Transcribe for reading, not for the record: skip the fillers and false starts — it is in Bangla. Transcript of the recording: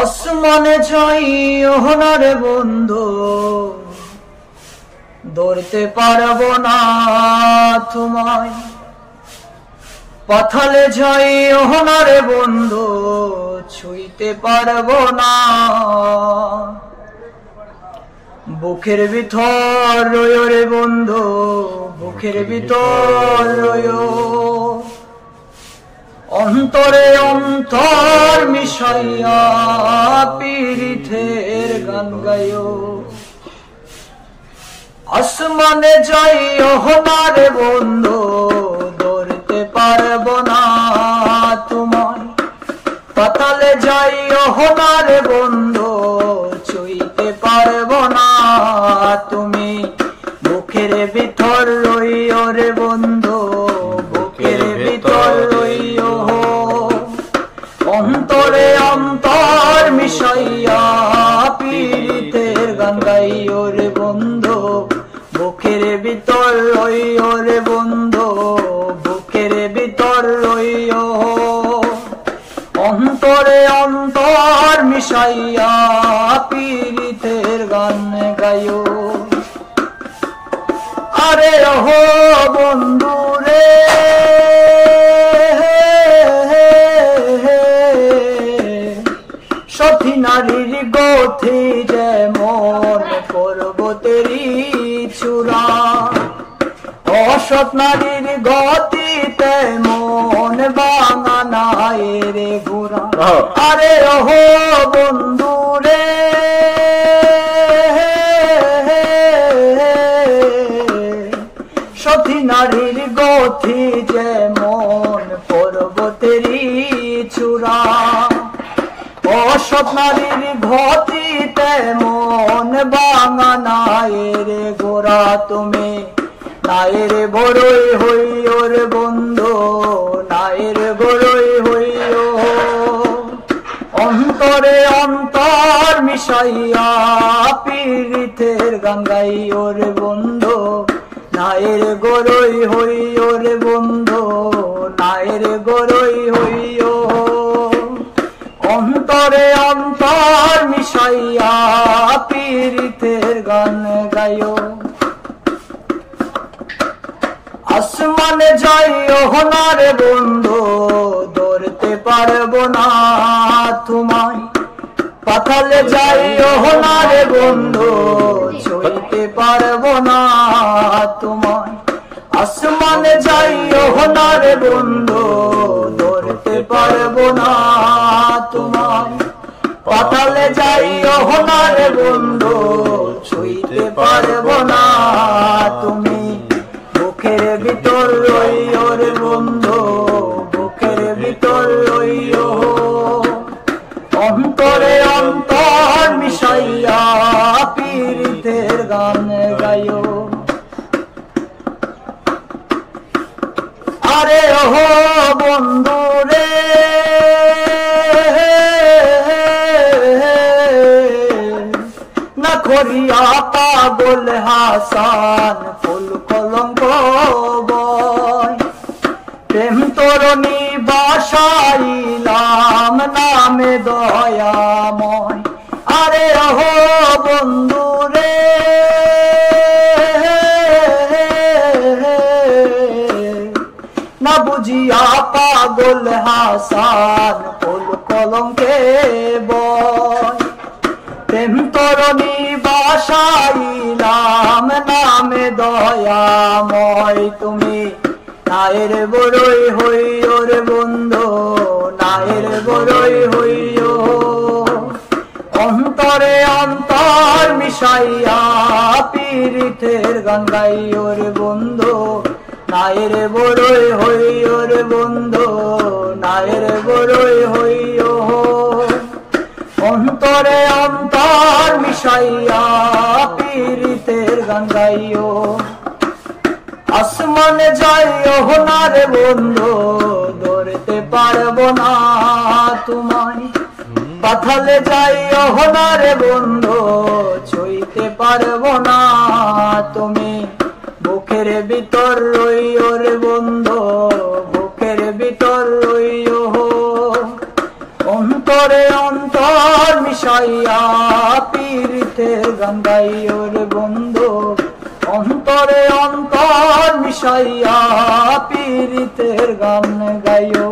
আসমানে যাই না রে বন্ধু, ধরতে পারবো না তোমায়। পাতালে যাই না রে বন্ধু, ছুঁইতে পারবো না। বুকের ভিতর রয়ো রে বন্ধু, বুকের ভিতর রয়ো। অন্তরে অন্তর মিশাইয়া পীড়িতের গান গায়ো। আসমানে যাইও না রে বন্ধু, ধরতে পারবো না তোমায়। পাতালে যাইও না রে বন্ধু, ছুঁইতে পারবো না তুমি। বুকের ভিতর রইও রে বন্ধু, বুকের ভিতর রইও। অন্তরে অন্তর মিশাইয়া পীড়িতের গান গাইও রে বন্ধু, বুকের ভিতর রইও রে বন্ধু, বুকের ভিতর রইও। অন্তরে অন্তর মিশাইয়া পীড়িতের গান গাইও। আরে ওহো বন্ধু রে, সতী নারীর গতি যেমন পর্বতেরই চূড়া, অসৎ নারীর গতি তেমন ভাঙা নাই রে ঘোড়া। আরে ওহো বন্ধু রে, সতী নারীর গতি যেমন পর্বতেরই চূড়া, অসৎ নারীর গতি তেমন ভাঙা নাই রে গোরা। তুমি নায়ের বড়ই হইও রে বন্ধু, নায়ের বড়ই হইও। অন্তরে অন্তর মিশাইয়া পীড়িতের গান গাইও রে বন্ধু, নায়ের গড়ই হইও রে বন্ধু, নায়ের গড়ই হইও। অন্তরে অন্তর মিশাইয়া পীড়িতের গান গাইও। আসমানে যাইও না রে বন্ধু, ধরতে পারবো না তোমায়। পাতালে যাইও না রে বন্ধু, ছুঁইতে পারবো না তোমায়। আসমানে যাইও না রে বন্ধু, ধরতে পারবো না তোমায়। পাতালে যাইও না রে বন্ধু, ছুঁইতে পারবো না তুমি। বুকের ভিতর রইও রে বন্ধু, বুকের ভিতর রইও। অন্তরে অন্তর মিশাইয়া পীড়িতের গান গাইও। আরে ওহো বন্ধু রে, না করিয়া পাগল হাসান ফুল কলঙ্ক বয়। প্রেম তরণী বাসাইলাম নামে দয়াময়। আরে ওহো বন্ধু রে, না বুঝিয়া পাগল হাসান ফুল কলঙ্কে বয়। প্রেম তরণী বাসাইলাম নামে দয়াময়। তুমি নায়ের বড়ই হইও রে বন্ধু, নায়ের বড়ই হইও। অন্তরে অন্তর মিশাইয়া পীড়িতের গান গাইও রে বন্ধু, নায়ের বড়ই হইও রে বন্ধু, নায়ের বড়ই হইও। অন্তরে অন্তর মিশাইয়া পীড়িতের গান গাইও। আসমানে যাইও না রে বন্ধু, ধরতে পারবো না তোমায়। পাতালে যাইও না রে বন্ধু, ছুঁইতে পারবো না তুমি। বুকের ভিতর রইও রে বন্ধু, বুকের ভিতর রইও। অন্তরে অন্তর মিশাইয়া পীড়িতের গান গাইও রে বন্ধু, অন্তরে অন্তর মিশাইয়া পীড়িতের গান গাইও।